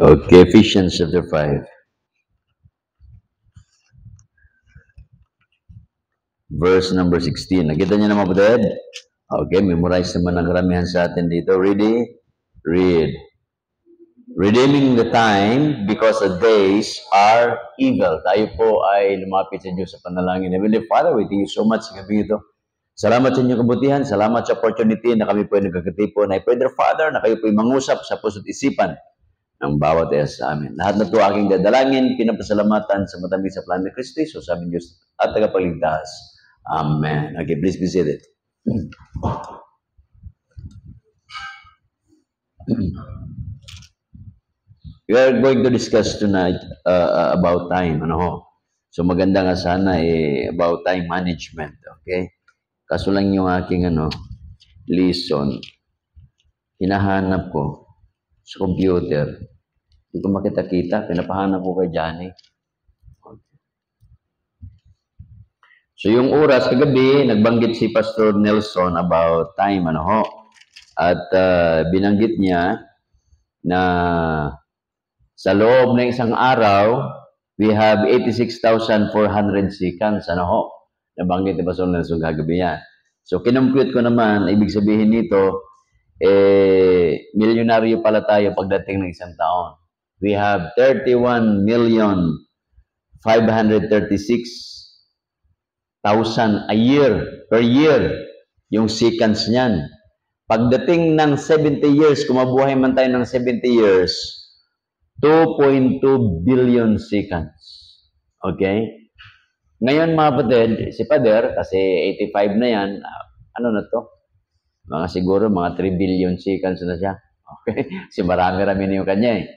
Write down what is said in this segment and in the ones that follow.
Okay, Ephesians chapter 5, verse number 16. Nakita niyo naman, kapatid? Okay, memorize naman ang karamihan sa atin dito. Ready? Read. Redeeming the time because the days are evil. Tayo po ay lumapit sa Diyos sa panalangin. Heavenly Father, we thank you so much sa gabi ito. Salamat sa inyong kabutihan. Salamat sa opportunity na kami po ay nagkakatipon. I pray, dear Father, na kayo po ay mangusap sa puso't isipan ng bawat sa amin. Lahat na ito aking dadalangin, pinapasalamatan sa matamis sa plan ni Kristo, so sabi Diyos at tagapagligtas. Amen. Okay, please be seated. We are going to discuss tonight about time. Ano ho? So maganda nga sana about time management. Okay? Kaso lang yung aking lesson, hinahanap ko sa computer. Hindi ko makita-kita. Pinapahanap ko kay Johnny. So yung oras, kagabi, nagbanggit si Pastor Nelson about time. Ano ho? At binanggit niya na sa loob ng isang araw, we have 86,400 seconds. Ano ho? Nabanggit ni Pastor Nelson kagabi yan. So kinompute ko naman, ibig sabihin nito, milyonaryo pala tayo pagdating ng isang taon. We have 31,536,000 a year, per year, yung seconds niyan. Pagdating ng 70 years, kung mabuhay man tayo ng 70 years, 2.2 billion seconds. Okay? Ngayon mga kapatid, si Pader, kasi 85 na yan, ano na to? Mga siguro, mga 3 billion seconds na siya. Okay? Kasi marami-rami na yung kanya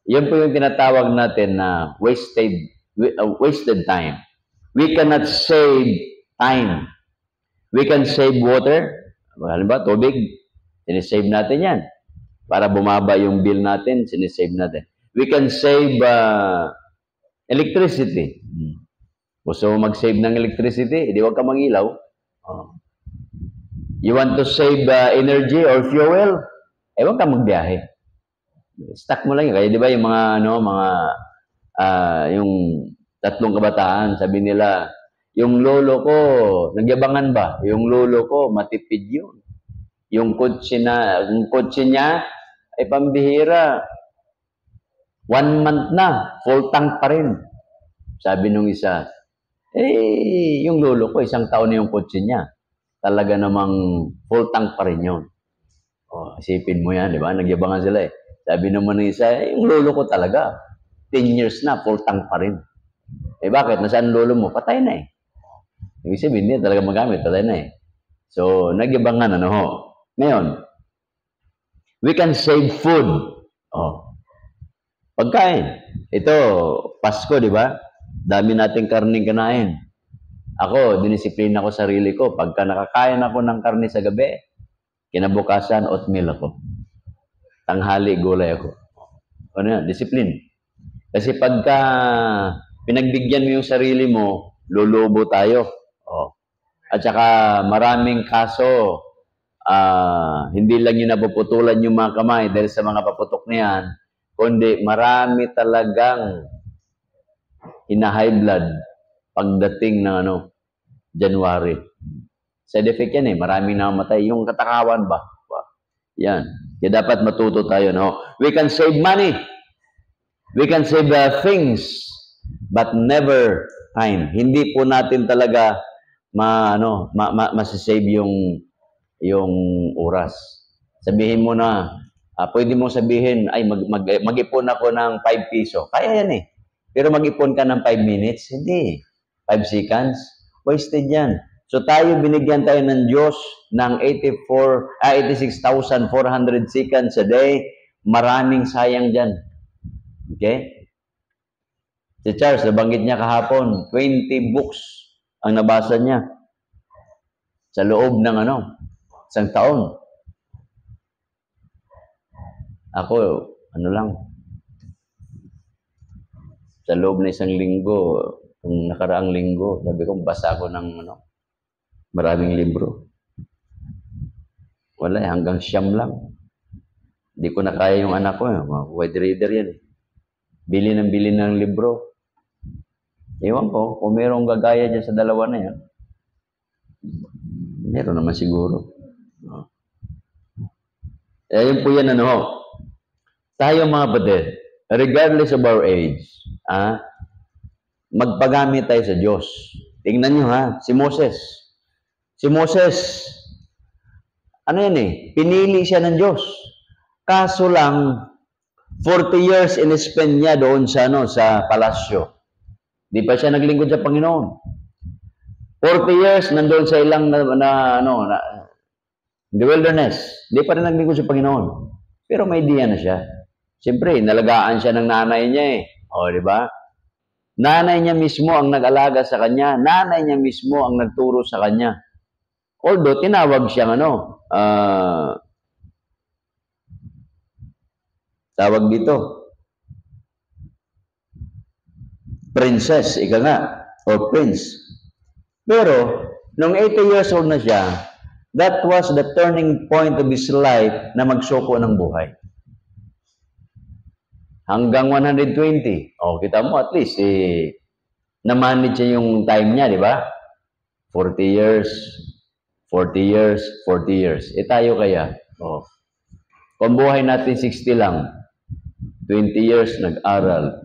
yun po yung tinatawag natin na wasted time. We cannot save time. We can save water. Halimbawa, tubig. Sinisave natin yan. Para bumaba yung bill natin, sinisave natin. We can save electricity. Gusto mo mag-save ng electricity, hindi wag ka mag-ilaw. You want to save energy or fuel, wag ka magbiyahe. Stack mo lang yun. Kaya di ba yung yung tatlong kabataan, sabi nila, yung lolo ko, nagyabangan ba? Yung lolo ko, matipid yun. Yung kotse niya, ay pambihira. 1 month na, full tank pa rin. Sabi nung isa, yung lolo ko, 1 taon na yung kotse niya. Talaga namang full tank pa rin yun. Isipin mo yan, di ba? Nagyabangan sila Sabi naman ng isa, yung lolo ko talaga, 10 years na, full tank pa rin. Bakit? Nasaan lolo mo? Patay na Ibig sabihin, hindi talaga magamit, patay na So, nagyabangan, Ngayon, we can save food. Pagkain. Ito, Pasko, di ba? Dami nating karning kinain. Ako, dinisiplina ko sarili ko. Pagka nakakain ako ng karne sa gabi, kinabukasan, oatmeal ako. Tanghali, gulay ako. Ano yan? Discipline. Kasi pagka pinagbigyan mo yung sarili mo, lulubo tayo. At saka maraming kaso, hindi lang yung napuputulan yung mga kamay dahil sa mga paputok na yan, kundi marami talagang high blood pagdating ng January. Side effect yan maraming namatay. Yung katakawan ba? Yan. Kaya dapat matuto tayo, We can save money. We can save things, but never time. Hindi po natin talaga masasave yung oras. Sabihin mo na, pwede mo sabihin, ay mag-ipon ako ng 5 piso. Kaya yan Pero mag-ipon ka ng 5 minutes, hindi. 5 seconds, wasted yan. So binigyan tayo ng Diyos ng 86,400 seconds a day. Maraming sayang dyan. Okay? Si Charles, nabanggit niya kahapon, 20 books ang nabasa niya sa loob ng isang taon. Ako, lang, Sa loob na isang linggo, kung nakaraang linggo, sabi ko, basa ko ng maraming libro. Wala, hanggang 9 lang. Hindi ko na kaya yung anak ko, mga wide reader yan. Bili ng libro. Ewan ko, kung mayroong gagaya dyan sa dalawa na yan, meron naman siguro. Yun po yan, tayo mga kapatid, regardless of our age, magpagamit tayo sa Diyos. Tingnan nyo si Moses. Si Moses, pinili siya ng Diyos. Kaso lang, 40 years in-spend niya doon sa palasyo. Di pa siya naglingkod sa Panginoon. 40 years nandoon sa ilang in the wilderness. Di pa rin naglingkod sa Panginoon. Pero may idea na siya. Siyempre, nalagaan siya ng nanay niya di ba? Nanay niya mismo ang nag-alaga sa kanya. Nanay niya mismo ang nagturo sa kanya. Although, tinawag siyang tawag dito, princess, ika nga, or prince. Pero, nung 80 years old na siya, that was the turning point of his life na magsuko ng buhay. Hanggang 120. Kita mo, at least, na-manage niya yung time niya, di ba? 40 years, 40 years, 40 years. Tayo kaya? Kung buhay natin 60 lang, 20 years nag-aral,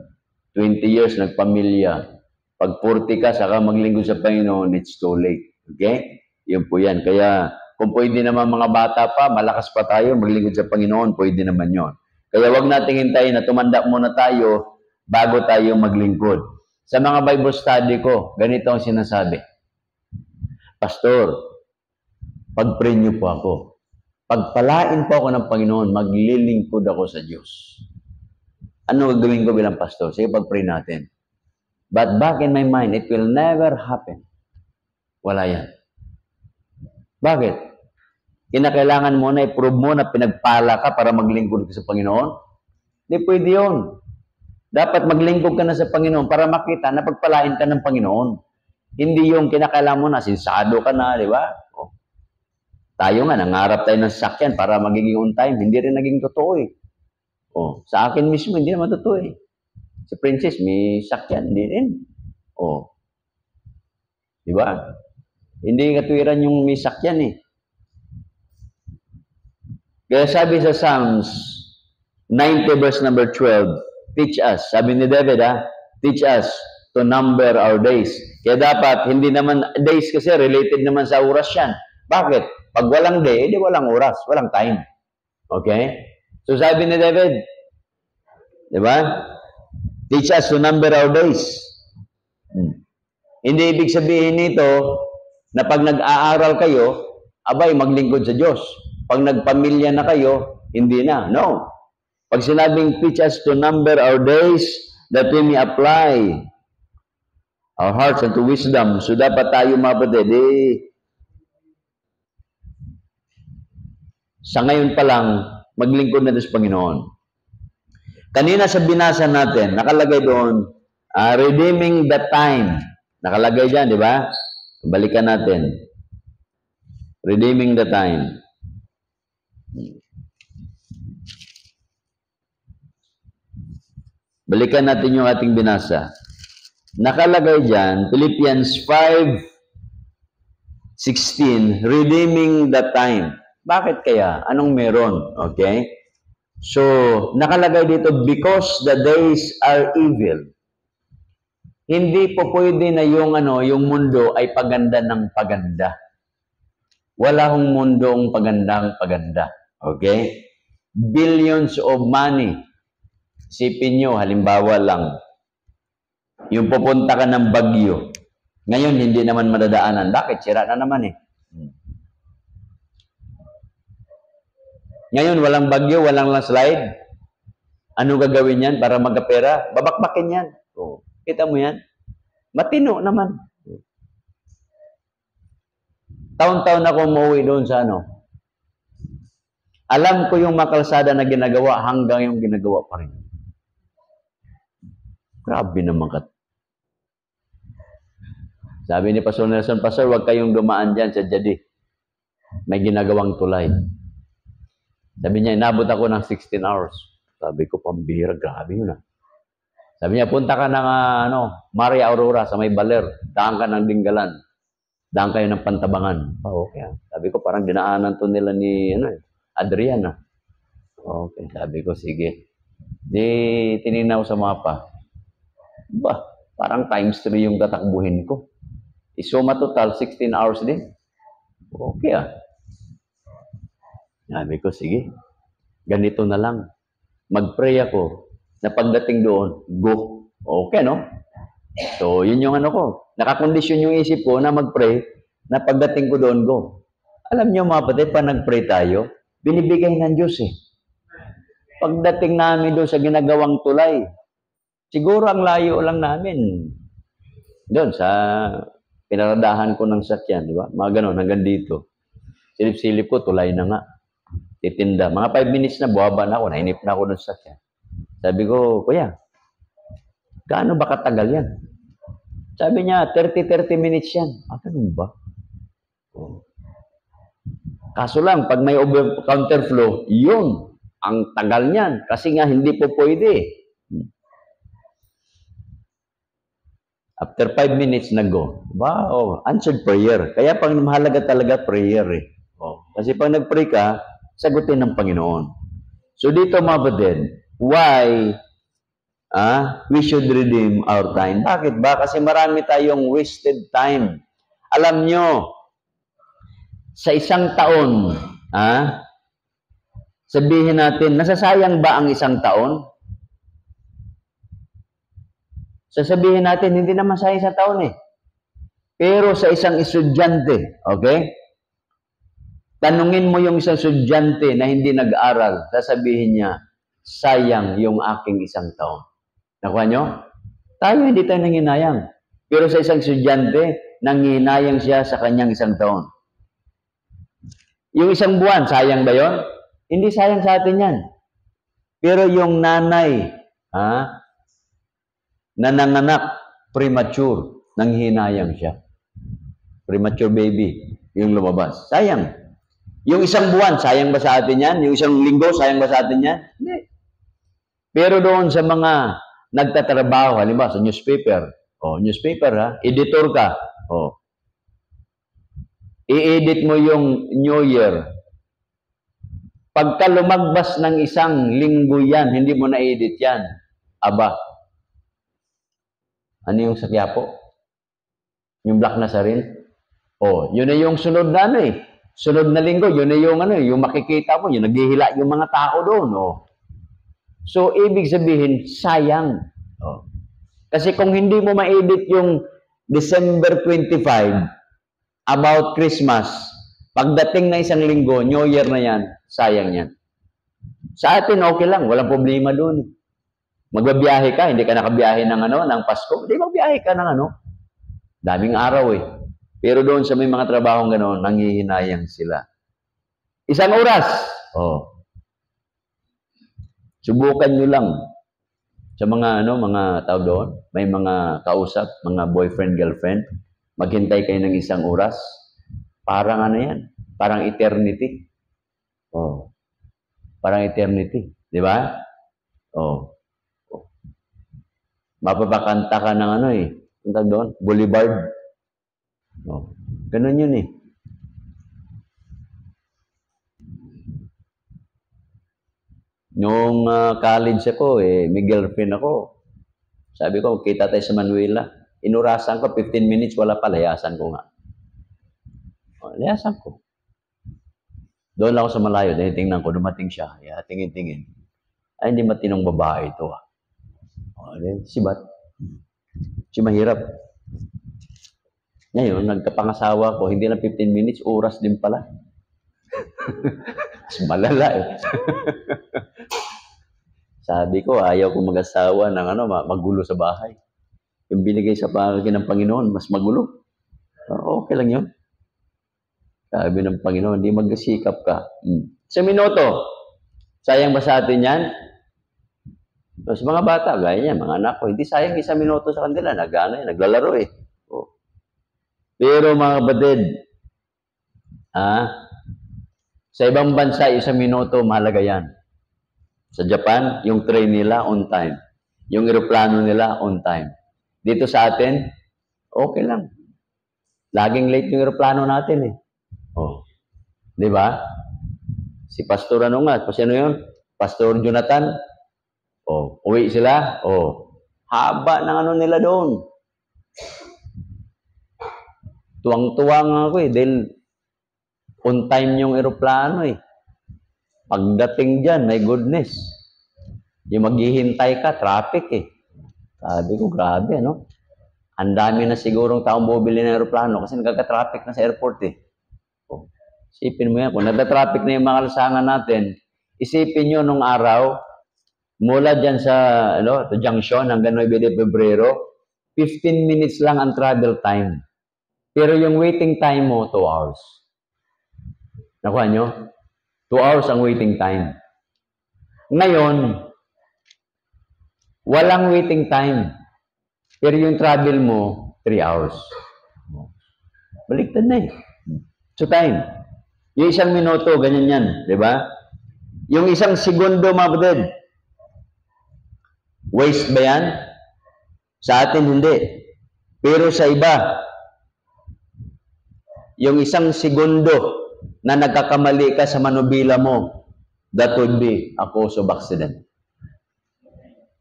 20 years nagpamilya. Pag 40 ka, saka maglingkod sa Panginoon, it's too late. Okay? Yun po yan. Kaya, kung pwede naman mga bata pa, malakas pa tayo, maglingkod sa Panginoon, pwede naman yon. Kaya wag nating hintayin na tumanda muna tayo bago tayo maglingkod. Sa mga Bible study ko, ganito ang sinasabi. Pastor, pag-pray niyo po ako. Pagpalain po ako ng Panginoon, maglilingkod ako sa Diyos. Ano gagawin ko bilang pastor? Sige, pag-pray natin. But back in my mind, it will never happen. Wala yan. Bakit? Kinakailangan mo na i-prove mo na pinagpala ka para maglingkod ka sa Panginoon? Hindi pwede yun. Dapat maglingkod ka na sa Panginoon para makita na pagpalain ka ng Panginoon. Hindi yung kinakailangan mo na, sinsado ka na, di ba? Tayo nga, nangarap tayo ng sakyan para magiging on time. Hindi rin naging totoo sa akin mismo, hindi naman totoo Si Princess, may sakyan, hindi rin. Di ba? Hindi katuwiran yung may sakyan Kaya sabi sa Psalms 90 verse number 12, teach us. Sabi ni David, teach us to number our days. Kaya dapat, hindi naman, days kasi related naman sa oras yan. Bakit? Pag walang day, edi walang oras, walang time. Okay? So sabi ni David, di ba? Teach us to number our days. Hindi ibig sabihin nito na pag nag-aaral kayo, abay, maglingkod sa Diyos. Pag nagpamilya na kayo, hindi na. No. Pag sinabing teach us to number our days, that we may apply our hearts unto wisdom. So dapat tayo mapatid, sa ngayon pa lang, maglingkod na sa Panginoon. Kanina sa binasa natin, nakalagay doon, redeeming the time. Nakalagay dyan, di ba? Balikan natin. Redeeming the time. Balikan natin yung ating binasa. Nakalagay dyan, Philippians 5:16, redeeming the time. Bakit kaya? Anong meron? Okay? So, nakalagay dito, because the days are evil. Hindi po pwede na yung mundo ay paganda ng paganda. Wala hong mundong pagandang paganda. Okay? Billions of money. Isipin nyo, halimbawa lang, yung pupunta ka ng Bagyo. Ngayon, hindi naman madadaanan. Bakit? Sira na naman Ngayon, walang bagyo, walang landslide. Ano gagawin yan para magkapera? Babakbakin yan. Kita mo yan? Matino naman. Taon-taon ako umuwi doon sa Alam ko yung makalsada na ginagawa hanggang yung ginagawa pa rin. Grabe naman ka. Sabi ni Pastor Nelson, Pastor, huwag kayong dumaan dyan sa Jadi. May ginagawang tulay. Sabi niya, inabot ako ng 16 hours. Sabi ko, pambihira, grabe yun ah. Sabi niya, punta ka ng Maria Aurora sa may Baler. Daan ka ng Dinggalan. Daan kayo ng Pantabangan. Okay. Sabi ko, parang dinaanan to nila ni Adrian. Okay. Sabi ko, sige. Di, tinignan ko sa mapa. Parang times 3 yung tatakbuhin ko. Isuma total, 16 hours din. Okay Sabi ko, sige. Ganito na lang. Mag-pray ako na pagdating doon, go. Okay, no? So, yun yung ko. Nakakondisyon yung isip ko na mag-pray na pagdating ko doon, go. Alam niyo mga kapatid, pa nag-pray tayo, binibigay ng Diyos eh. Pagdating namin doon sa ginagawang tulay, siguro ang layo lang namin. Doon sa pinaradahan ko ng sakyan, di ba? Mga ganon, hanggang dito. Silip-silip ko, tulay na nga. Titinda. Mga 5 minutes na, buwaba na ako, nainip na ako doon sa sakyan. Sabi ko, Kuya, gaano ba katagal yan? Sabi niya, 30 minutes yan. Ganun ba? Kaso lang, pag may counterflow, yun, ang tagal niyan. Kasi nga, hindi po pwede. After 5 minutes na go, wow, answered prayer. Kaya pang mahalaga talaga prayer eh. Kasi pag nag-pray ka, sagutin ng Panginoon. So dito mga kapatid, why we should redeem our time? Bakit ba? Kasi marami tayong wasted time. Alam nyo, sa isang taon, sabihin natin, nasasayang ba ang isang taon? Sasabihin natin, hindi naman sayang sa taon eh. Pero sa isang estudyante, okay? Tanungin mo yung isang estudyante na hindi nag-aral, sasabihin niya, sayang yung aking isang taon. Nakuha nyo? Tayo hindi tayo nanginayang. Pero sa isang estudyante, nanginayang siya sa kanyang isang taon. Yung isang buwan, sayang ba yun? Hindi sayang sa atin yan. Pero yung nanay, na nanganak, premature, nanghinayang siya. Premature baby, yung lumabas. Sayang. Yung isang buwan, sayang ba sa atin yan? Yung isang linggo, sayang ba sa atin yan? Hindi. Pero doon sa mga nagtatrabaho, halimbawa sa newspaper, newspaper editor ka, i-edit mo yung New Year. Pagka lumagbas ng isang linggo yan, hindi mo na-edit yan. Ano yung sa Quiapo? Yung Black Nazarene? Yun na yung sunod na sunod na linggo, yun na yung yung makikita mo, yung naghihila yung mga tao doon. So, ibig sabihin, sayang. Kasi kung hindi mo ma-edit yung December 25 about Christmas, pagdating na isang linggo, New Year na yan, sayang yan. Sa atin, okay lang, walang problema doon. Magbabiyahe ka, hindi ka nakabiyahe ng Pasko, hindi magbiyahe ka ng daming araw eh. Pero doon sa may mga trabahong gano'n, nanghihinayang sila. Isang oras. Subukan nyo lang. Sa mga mga tao doon, may mga kausap, mga boyfriend, girlfriend, maghintay kayo ng isang oras. Parang yan, parang eternity. Parang eternity. Di ba? Mapapakanta ka ng ang tawag doon, Boulevard. Ganun yun eh. Noong college ako, may girlfriend ako. Sabi ko, kita tayo sa Manuela. Inurasan ko, 15 minutes, wala pa, layasan ko nga. Layasan ko. Doon lang ako sa malayo, tingnan ko, dumating siya. Tingin-tingin. Ay, hindi matinong babae ito Sibat. Si mahirap. Ngayon, nagkapangasawa ko, hindi na 15 minutes, oras din pala. Mas malala Sabi ko, ayaw ko mag-asawa ng magulo sa bahay. Yung binigay sa pangkin ng Panginoon, mas magulo. Okay lang yun. Sabi ng Panginoon, hindi magsikap ka. Sa minuto, sayang ba sa atin yan? Tapos mga bata, gaya niya, mga anak ko, hindi sayang 1 minuto sa kanila. Naglalaro eh. Oh. Pero mga kapatid, sa ibang bansa, 1 minuto, mahalaga yan. Sa Japan, yung train nila on time. Yung eroplano nila on time. Dito sa atin, okay lang. Laging late yung eroplano natin eh. Oh. Di ba? Si Pastor ano nga, sino yun? Pastor Jonathan. Oh, uwi sila. Oh, haba ng ano nila doon. Tuwang-tuwa nga ako eh, dahil on time yung eroplano eh. Pagdating dyan, my goodness. Yung maghihintay ka, traffic eh. Sabi ko, grabe, ano? Ang dami na sigurong taong bumili ng aeroplano kasi nagka-traffic na sa airport eh. Oh. Isipin mo yan, kung nagka-traffic na yung mga kalsangan natin, isipin nyo nung araw, mula dyan sa junction hanggang 9 de Febrero, 15 minutes lang ang travel time. Pero yung waiting time mo, 2 hours. Nakuha nyo? 2 hours ang waiting time. Ngayon, walang waiting time. Pero yung travel mo, 3 hours. Baliktad na eh. So time. Yung 1 minuto, ganyan yan. Di ba? Yung 1 segundo, mga kapatid, waste ba yan? Sa atin, hindi. Pero sa iba, yung 1 segundo na nagkakamali ka sa manubila mo, that would be a cause of accident.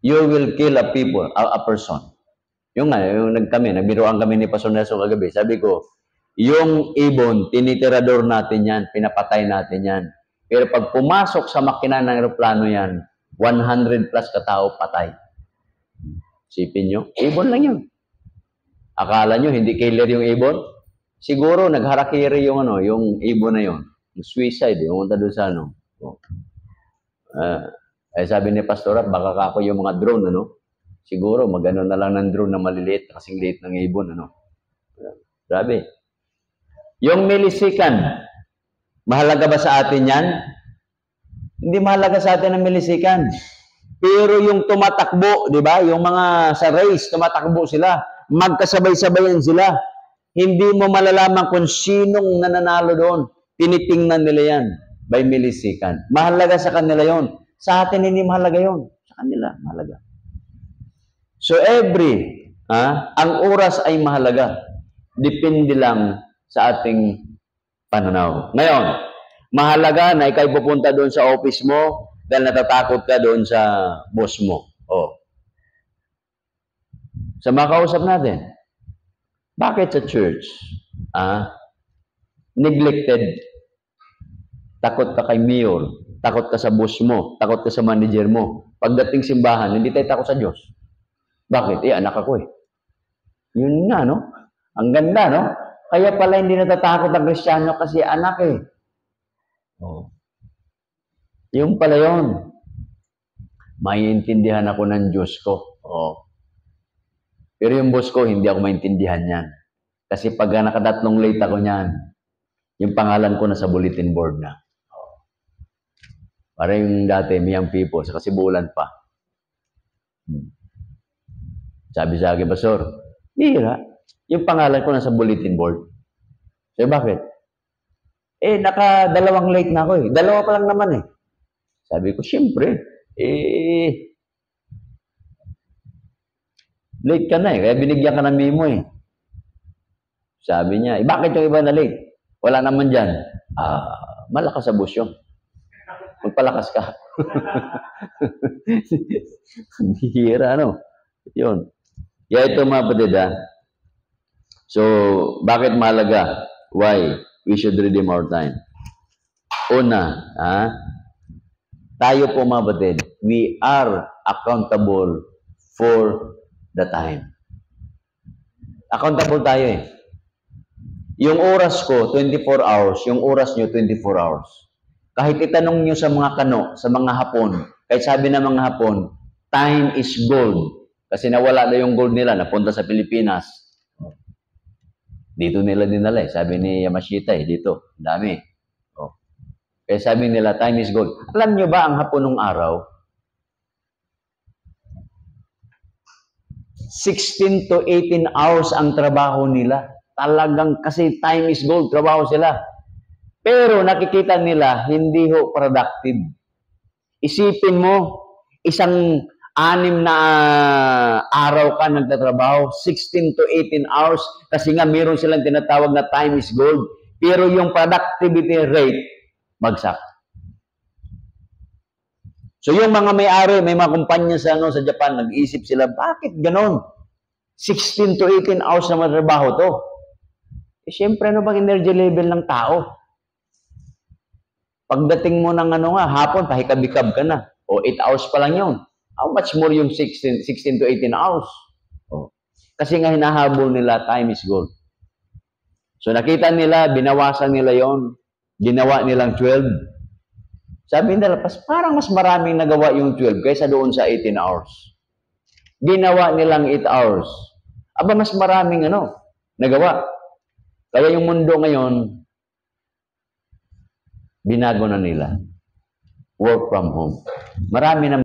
You will kill a person. Yung nagbiruan kami ni Pastor Nelson kagabi. Sabi ko, yung ibon, tinitirador natin yan, pinapatay natin yan. Pero pag pumasok sa makina ng aeroplano yan, 100 plus katao patay. Sipin nyo, ibon lang yun. Akala nyo, hindi killer yung ibon? Siguro, nagharakiri yung yung ibon na yun. Yung suicide, yung doon sa sabi ni Pastor, baka ako yung mga drone, siguro, magano na lang ng drone na maliliit, kasing liit ng ibon, Grabe. Yung millisecond, mahalaga ba sa atin yan? Hindi mahalaga sa atin ang millisecond. Pero yung tumatakbo, di ba? Yung mga sa race, tumatakbo sila. Magkasabay-sabayan sila. Hindi mo malalaman kung sinong nananalo doon. Tinitingnan nila yan by millisecond. Mahalaga sa kanila yon. Sa atin, hindi mahalaga yon. Sa kanila, mahalaga. So ang oras ay mahalaga. Depende lang sa ating pananaw. Ngayon, mahalaga na ikay pupunta doon sa office mo dahil natatakot ka doon sa boss mo. Oh. Sa mga kausap natin, bakit sa church? Neglected. Takot ka kay mayor, takot ka sa boss mo, takot ka sa manager mo. Pagdating simbahan, hindi tayo takot sa Diyos. Bakit? Anak ako eh. Yun nga, Ang ganda, Kaya pala hindi natatakot ang Kristiyano kasi anak eh. Oh. Yung pala yun. Maiintindihan ako ng Diyos ko. Oh. Pero yung boss ko, hindi ako maintindihan yan. Kasi pag nakatatlong late ako niyan, yung pangalan ko nasa bulletin board na. Oh. Para yung dati, Miyang People, sa Kasibulan pa. Sabi sa akin, Pastor, hira. Yung pangalan ko nasa bulletin board. So, bakit? Naka-2 late na ako eh. 2 pa lang naman eh. Sabi ko, siyempre, late ka na eh. Kaya binigyan ka ng memo eh. Sabi niya, bakit yung iba na late? Wala naman dyan. Malakas sa bus yun. Magpalakas ka. Hira, Yun. Kaya ito mga kapatid, So, bakit mahalaga? Why? We should redeem our time. Una, tayo po mga kapatid, we are accountable for the time. Accountable tayo eh. Yung oras ko, 24 hours. Yung oras nyo, 24 hours. Kahit itanong nyo sa mga sa mga Hapon, kahit sabi ng mga Hapon, time is gold. Kasi nawala na yung gold nila, napunta sa Pilipinas. Dito nila dinala eh. Sabi ni Yamashita dito. Dami. Oh. Kaya sabi nila, time is gold. Alam nyo ba ang Hapon ng araw? 16 to 18 hours ang trabaho nila. Talagang kasi time is gold, trabaho sila. Pero nakikita nila, hindi ho productive. Isipin mo, isang 6 na araw ka nagtatrabaho, 16 to 18 hours, kasi nga meron silang tinatawag na time is gold. Pero yung productivity rate, bagsak. So yung mga may-ari, may mga kumpanya sa Japan, nag-iisip sila, bakit ganon? 16 to 18 hours na matrabaho to. Eh, syempre, ano bang energy level ng tao? Pagdating mo ng hapon, pahikab-hikab ka na. O 8 hours pa lang yun. How much more yung 16 to 18 hours? O. Kasi nga hinahabol nila, time is gold. So nakita nila, binawasan nila yon, ginawa nilang 12. Sabi nila, parang mas maraming nagawa yung 12 kaysa doon sa 18 hours. Ginawa nilang 8 hours. Aba, mas maraming nagawa. Kaya yung mundo ngayon, binago na nila. Work from home. Marami na